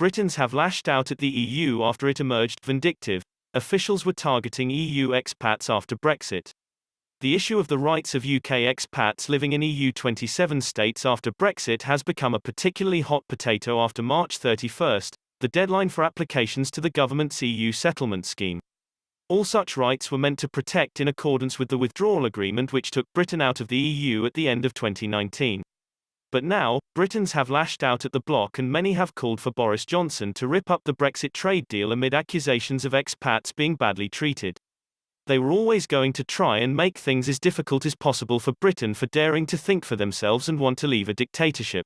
Britons have lashed out at the EU after it emerged vindictive. Officials were targeting EU expats after Brexit. The issue of the rights of UK expats living in EU 27 states after Brexit has become a particularly hot potato after March 31, the deadline for applications to the government's EU settlement scheme. All such rights were meant to protect in accordance with the Withdrawal Agreement which took Britain out of the EU at the end of 2019. But now, Britons have lashed out at the bloc and many have called for Boris Johnson to rip up the Brexit trade deal amid accusations of expats being badly treated. They were always going to try and make things as difficult as possible for Britain for daring to think for themselves and want to leave a dictatorship.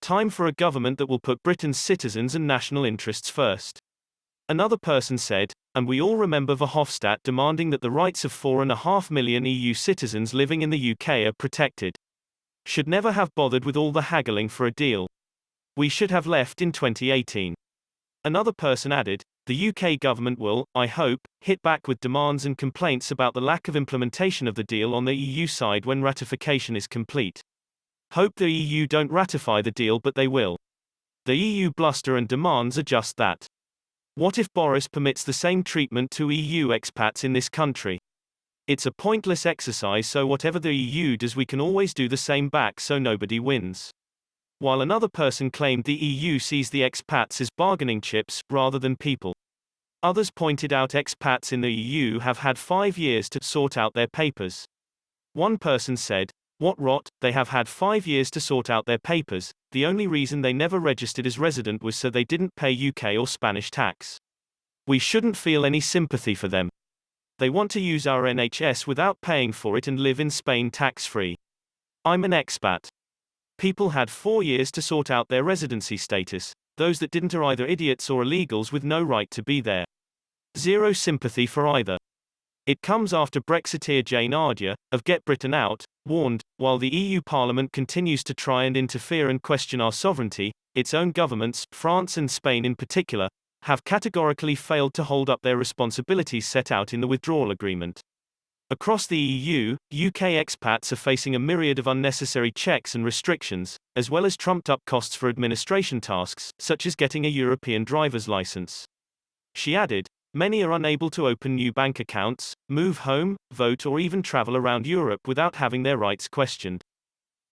Time for a government that will put Britain's citizens and national interests first. Another person said, and we all remember Verhofstadt demanding that the rights of 4.5 million EU citizens living in the UK are protected. Should never have bothered with all the haggling for a deal. We should have left in 2018. Another person added, the UK government will, I hope, hit back with demands and complaints about the lack of implementation of the deal on the EU side when ratification is complete. Hope the EU don't ratify the deal, but they will. The EU bluster and demands are just that. What if Boris permits the same treatment to EU expats in this country? It's a pointless exercise, so whatever the EU does we can always do the same back, so nobody wins. While another person claimed the EU sees the expats as bargaining chips, rather than people. Others pointed out expats in the EU have had 5 years to sort out their papers. One person said, "What rot, they have had 5 years to sort out their papers, the only reason they never registered as resident was so they didn't pay UK or Spanish tax. We shouldn't feel any sympathy for them. They want to use our NHS without paying for it and live in Spain tax-free. I'm an expat. People had 4 years to sort out their residency status, those that didn't are either idiots or illegals with no right to be there. Zero sympathy for either." It comes after Brexiteer Jane Ardea, of Get Britain Out, warned, while the EU Parliament continues to try and interfere and question our sovereignty, its own governments, France and Spain in particular, have categorically failed to hold up their responsibilities set out in the Withdrawal Agreement. Across the EU, UK expats are facing a myriad of unnecessary checks and restrictions, as well as trumped-up costs for administration tasks, such as getting a European driver's license. She added, many are unable to open new bank accounts, move home, vote or even travel around Europe without having their rights questioned.